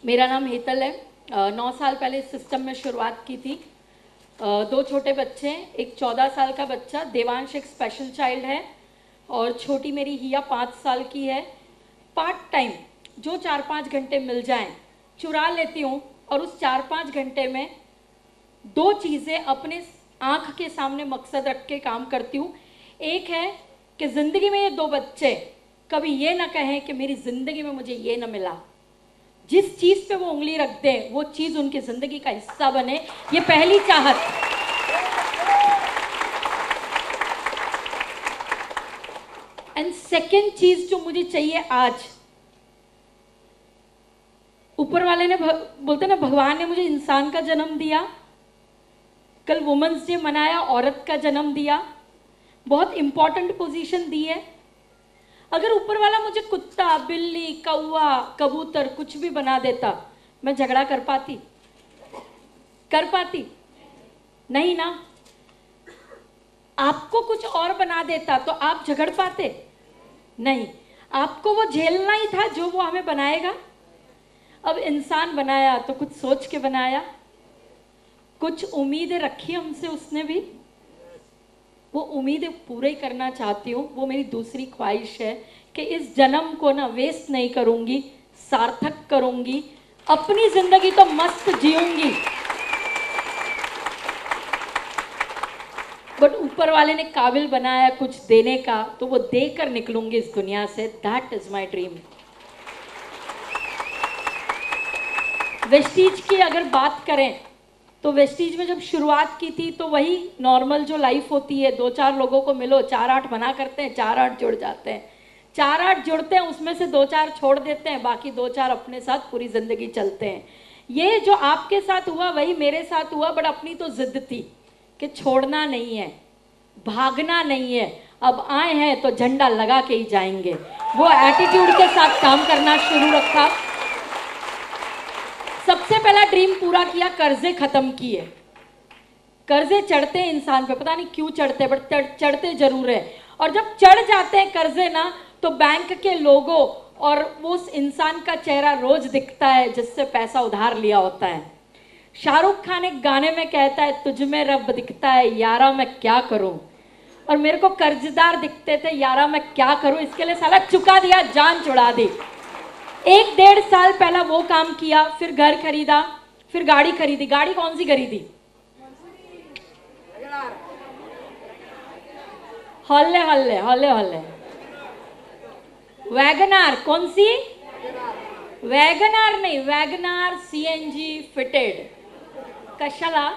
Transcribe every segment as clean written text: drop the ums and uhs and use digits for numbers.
मेरा नाम हेतल है। 9 साल पहले इस सिस्टम में शुरुआत की थी। 2 छोटे बच्चे हैं, एक 14 साल का बच्चा देवांश एक स्पेशल चाइल्ड है और छोटी मेरी हिया 5 साल की है। पार्ट टाइम जो 4-5 घंटे मिल जाएं चुरा लेती हूँ और उस 4-5 घंटे में 2 चीज़ें अपने आँख के सामने मकसद रख के काम करती हूँ। एक है कि ज़िंदगी में ये 2 बच्चे कभी ये ना कहें कि मेरी ज़िंदगी में मुझे ये ना मिला। जिस चीज़ पे वो उंगली रख दें वो चीज़ उनकी ज़िंदगी का हिस्सा बने, ये पहली चाहत। एंड सेकेंड चीज़ जो मुझे चाहिए आज, ऊपर वाले ने बोलते ना भगवान ने मुझे इंसान का जन्म दिया, कल वुमेन्स डे मनाया, औरत का जन्म दिया, बहुत इंपॉर्टेंट पोजीशन दी है। अगर ऊपर वाला मुझे कुत्ता, बिल्ली, कौवा, कबूतर कुछ भी बना देता, मैं झगड़ा कर पाती? नहीं ना। आपको कुछ और बना देता तो आप झगड़ पाते? नहीं। आपको वो झेलना ही था जो वो हमें बनाएगा। अब इंसान बनाया तो कुछ सोच के बनाया, कुछ उम्मीदें रखी हमसे उसने भी, वो उम्मीदें पूरे करना चाहती हूँ। वो मेरी दूसरी ख्वाहिश है कि इस जन्म को ना वेस्ट नहीं करूँगी, सार्थक करूँगी, अपनी ज़िंदगी तो मस्त जीऊँगी। बट ऊपर वाले ने काबिल बनाया कुछ देने का, तो वो देकर निकलूँगी इस दुनिया से। That is my dream. Vestige की अगर बात करें तो वेस्टीज में जब शुरुआत की थी तो वही नॉर्मल जो लाइफ होती है, 2-4 लोगों को मिलो, 4-8 बना करते हैं, 4-8 जुड़ जाते हैं, 4-8 जुड़ते हैं, उसमें से 2-4 छोड़ देते हैं, बाकी 2-4 अपने साथ पूरी ज़िंदगी चलते हैं। ये जो आपके साथ हुआ वही मेरे साथ हुआ, बट अपनी तो जिद थी कि छोड़ना नहीं है, भागना नहीं है, अब आए हैं तो झंडा लगा के ही जाएंगे। वो एटीट्यूड के साथ काम करना शुरू रखा। सबसे पहला ड्रीम पूरा किया, कर्जे खत्म किए। कर्जे चढ़ते हैं इंसान पे, पता नहीं क्यों चढ़ते, बट चढ़ते जरूर है। और जब चढ़ जाते हैं कर्जे ना, तो बैंक के लोगों और उस इंसान का चेहरा रोज दिखता है जिससे पैसा उधार लिया होता है। शाहरुख खान एक गाने में कहता है, तुझ में रब दिखता है यारा मैं क्या करूं। और मेरे को कर्जदार दिखते थे, यारा मैं क्या करूं, इसके लिए साला चुका दिया, जान छुड़ा दी। 1-1.5 साल पहला वो काम किया, फिर घर खरीदा, फिर गाड़ी खरीदी। गाड़ी कौन सी खरीदी? हल्ले हल्ले हल्ले हल्ले वैगनार। कौन सी? वैगनार नहीं, वैगनार सीएनजी फिटेड। कशाला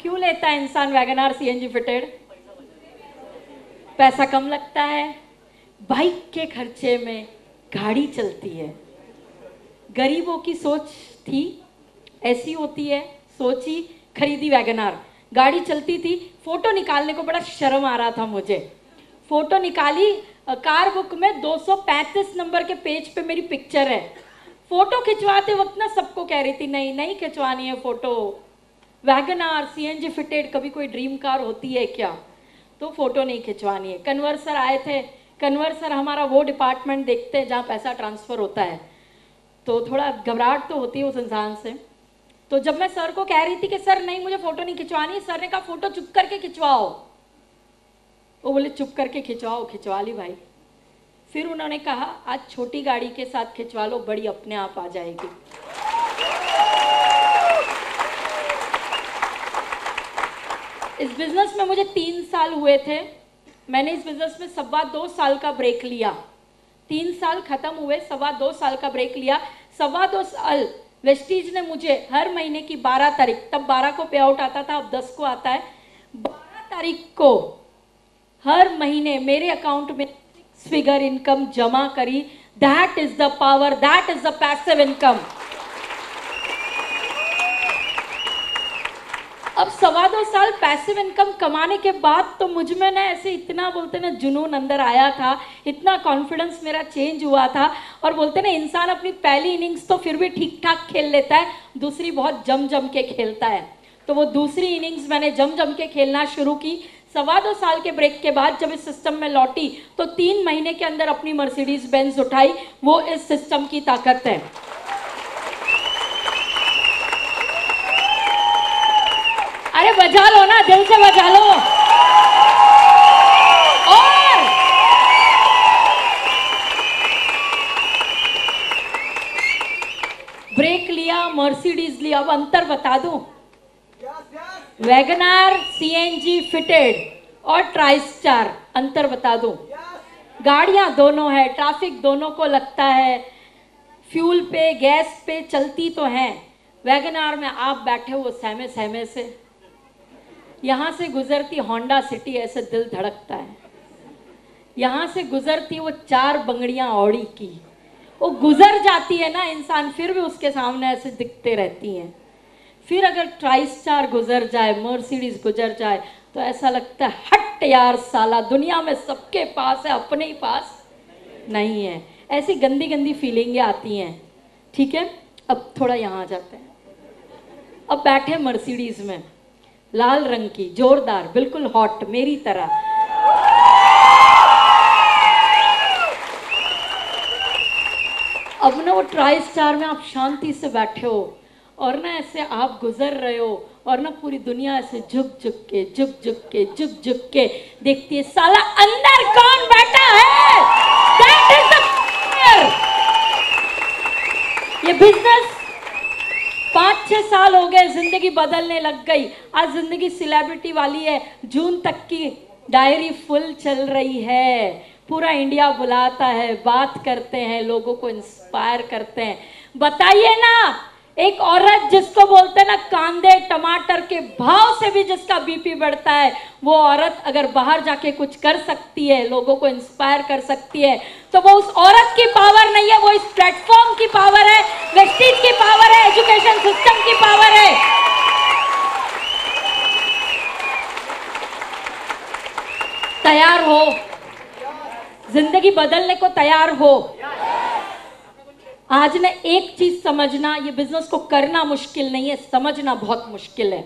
क्यों लेता है इंसान वैगनार सीएनजी फिटेड? पैसा कम लगता है, बाइक के खर्चे में गाड़ी चलती है। गरीबों की सोच थी, ऐसी होती है, सोची, खरीदी वैगनार, गाड़ी चलती थी। फोटो निकालने को बड़ा शर्म आ रहा था मुझे। फोटो निकाली, कार बुक में 235 नंबर के पेज पे मेरी पिक्चर है। फोटो खिंचवाते वक्त ना सबको कह रही थी नहीं नहीं खिंचवानी है फोटो, वैगनार सीएनजी फिटेड, कभी कोई ड्रीम कार होती है क्या, तो फोटो नहीं खिंचवानी है। कन्वर सर आए थे। कन्वर सर हमारा वो डिपार्टमेंट देखते हैं जहाँ पैसा ट्रांसफ़र होता है, तो थोड़ा घबराहट तो होती है उस इंसान से। तो जब मैं सर को कह रही थी कि सर नहीं मुझे फ़ोटो नहीं खिंचवानी, सर ने कहा फ़ोटो चुप करके खिंचवाओ। वो बोले चुप करके खिंचवाओ, खिंचवा ली भाई। फिर उन्होंने कहा आज छोटी गाड़ी के साथ खिंचवा लो, बड़ी अपने आप आ जाएगी। इस बिज़नेस में मुझे 3 साल हुए थे। मैंने इस बिज़नेस में 2.25 साल का ब्रेक लिया। 3 साल ख़त्म हुए, 2.25 साल का ब्रेक लिया। 2.25 साल वेस्टीज ने मुझे हर महीने की 12 तारीख, तब 12 को पे आउट आता था, अब 10 को आता है, 12 तारीख को हर महीने मेरे अकाउंट में 6 फिगर इनकम जमा करी। That is the power, that is the passive income. अब 2.25 साल पैसिव इनकम कमाने के बाद तो मुझ में ना ऐसे इतना बोलते ना जुनून अंदर आया था, इतना कॉन्फिडेंस मेरा चेंज हुआ था। और बोलते ना इंसान अपनी पहली इनिंग्स तो फिर भी ठीक ठाक खेल लेता है, दूसरी बहुत जम के खेलता है। तो वो दूसरी इनिंग्स मैंने जम के खेलना शुरू की। 2.25 साल के ब्रेक के बाद जब इस सिस्टम में लौटी तो 3 महीने के अंदर अपनी मर्सिडीज बेंज उठाई। वो इस सिस्टम की ताकत है। अरे बजा लो ना, दिल से बजा लो। और ब्रेक लिया, मर्सिडीज लिया। अब अंतर बता दूं, वैगनार सीएनजी फिटेड और ट्राइस्टार, अंतर बता दूं। गाड़ियां दोनों है, ट्रैफिक दोनों को लगता है, फ्यूल पे गैस पे चलती तो हैं। वैगनार में आप बैठे हो सहमे सहमे से, यहाँ से गुजरती होंडा सिटी ऐसे दिल धड़कता है। यहाँ से गुजरती वो 4 बंगड़ियाँ ऑडी की, वो गुजर जाती है ना इंसान, फिर भी उसके सामने ऐसे दिखते रहती हैं। फिर अगर ट्राइस्टार गुजर जाए, मर्सिडीज गुजर जाए, तो ऐसा लगता है हट यार साला, दुनिया में सबके पास है, अपने ही पास नहीं है। ऐसी गंदी गंदी फीलिंगें आती हैं। ठीक है, अब थोड़ा यहाँ आ जाते हैं। अब बैठे मर्सिडीज में, लाल रंग की, जोरदार, बिल्कुल हॉट, मेरी तरह। अब ना वो ट्राइस्टार में आप शांति से बैठे हो और ना ऐसे आप गुजर रहे हो और ना पूरी दुनिया ऐसे झुक झुक के देखती है, साला अंदर कौन बैठा है। That is the fear। ये बिजनेस 5-6 साल हो गए, जिंदगी बदलने लग गई। आज जिंदगी सेलिब्रिटी वाली है, जून तक की डायरी फुल चल रही है, पूरा इंडिया बुलाता है, बात करते हैं, लोगों को इंस्पायर करते हैं। बताइए ना, एक औरत जिसको बोलते हैं ना कांदे टमाटर के भाव से भी जिसका बीपी बढ़ता है, वो औरत अगर बाहर जाके कुछ कर सकती है, लोगों को इंस्पायर कर सकती है, तो वो उस औरत की पावर नहीं है, वो इस प्लेटफॉर्म की पावर है, वेस्टेज की पावर है, एजुकेशन सिस्टम की पावर है। तैयार हो, जिंदगी बदलने को तैयार हो। आज ने एक चीज समझना, ये बिजनेस को करना मुश्किल नहीं है, समझना बहुत मुश्किल है।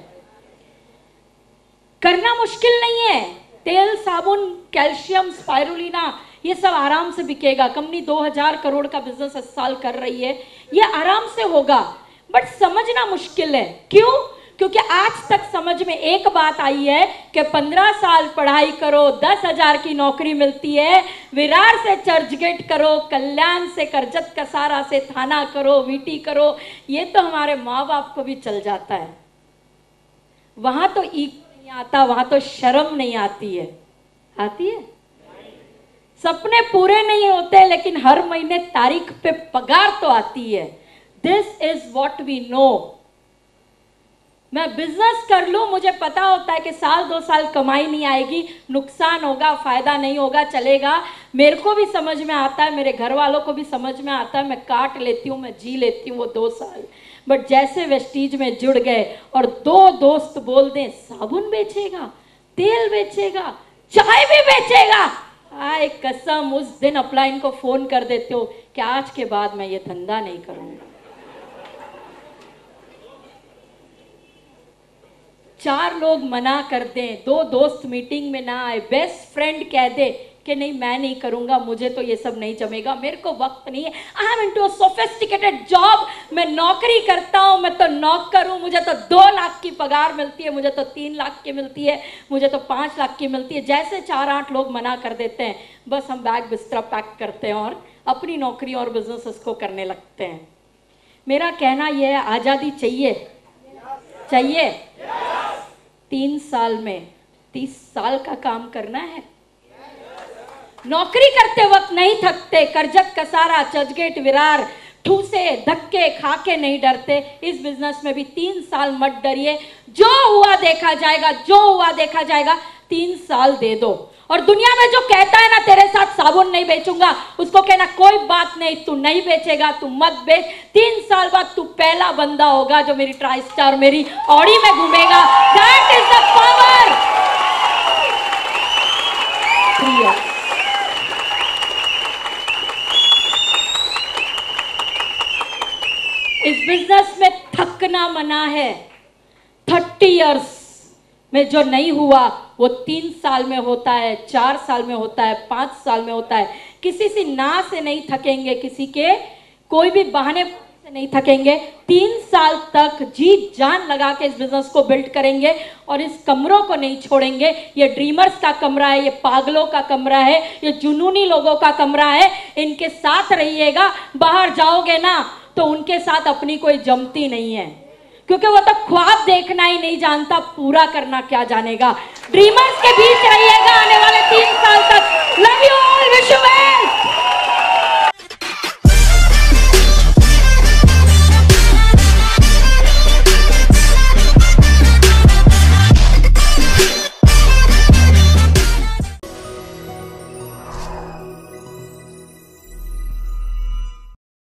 करना मुश्किल नहीं है। तेल, साबुन, कैल्शियम, स्पाइरुलिना, ये सब आराम से बिकेगा। कंपनी 2000 करोड़ का बिजनेस इस साल कर रही है, ये आराम से होगा, बट समझना मुश्किल है। क्यों? क्योंकि आज तक समझ में एक बात आई है कि 15 साल पढ़ाई करो, 10,000 की नौकरी मिलती है, विरार से चर्चगेट करो, कल्याण से करजत कसारा से थाना करो, वीटी करो, ये तो हमारे माँ बाप को भी चल जाता है। वहां तो ईगो नहीं आता, वहां तो शर्म नहीं आती है। आती है? सपने पूरे नहीं होते, लेकिन हर महीने तारीख पे पगार तो आती है। This is what we know. मैं बिजनेस कर लूं, मुझे पता होता है कि साल 2 साल कमाई नहीं आएगी, नुकसान होगा, फायदा नहीं होगा, चलेगा। मेरे को भी समझ में आता है, मेरे घर वालों को भी समझ में आता है, मैं काट लेती हूँ, मैं जी लेती हूँ वो 2 साल। बट जैसे वेस्टीज में जुड़ गए और 2 दोस्त बोल दें साबुन बेचेगा, तेल बेचेगा, चाय भी बेचेगा, आए कसम, उस दिन अपलाइन को फोन कर देते हो कि आज के बाद मैं ये धंधा नहीं करूंगा। 4 लोग मना कर दें, 2 दोस्त मीटिंग में ना आए, बेस्ट फ्रेंड कह दे कि नहीं मैं नहीं करूंगा, मुझे तो ये सब नहीं जमेगा, मेरे को वक्त नहीं है, I am into a sophisticated job, मैं नौकरी करता हूं, मैं तो नौकर हूं, मुझे तो 2 लाख की पगार मिलती है, मुझे तो 3 लाख की मिलती है, मुझे तो 5 लाख की मिलती है। जैसे 4-8 लोग मना कर देते हैं, बस हम बैग बिस्तरा पैक करते हैं और अपनी नौकरी और बिजनेस को करने लगते हैं। मेरा कहना यह है, आज़ादी चाहिए? चाहिए? 3 साल में 30 साल का काम करना है। नौकरी करते वक्त नहीं थकते, करजत कसारा, चर्चगेट, विरार, ठूसे धक्के खा के नहीं डरते। इस बिजनेस में भी 3 साल मत डरिए, जो हुआ देखा जाएगा, जो हुआ देखा जाएगा। 3 साल दे दो। और दुनिया में जो कहता है ना तेरे साथ साबुन नहीं बेचूंगा, उसको कहना कोई बात नहीं, तू नहीं बेचेगा, तू मत बेच। 3 साल बाद तू पहला बंदा होगा जो मेरी ट्राइस्टार, मेरी ऑडी में घूमेगा। That is the power. इस बिजनेस में थकना मना है। 30 इयर्स में जो नहीं हुआ वो 3 साल में होता है, 4 साल में होता है, 5 साल में होता है। किसी से ना से नहीं थकेंगे, किसी के कोई भी बहाने से नहीं थकेंगे, 3 साल तक जी जान लगा के इस बिजनेस को बिल्ड करेंगे और इस कमरों को नहीं छोड़ेंगे। ये ड्रीमर्स का कमरा है, ये पागलों का कमरा है, ये जुनूनी लोगों का कमरा है। इनके साथ रहिएगा, बाहर जाओगे ना तो उनके साथ अपनी कोई जमती नहीं है, क्योंकि वो तो ख्वाब देखना ही नहीं जानता, पूरा करना क्या जानेगा। ड्रीमर्स के बीच रहिएगा आने वाले 3 साल तक। Love you all, wish you well.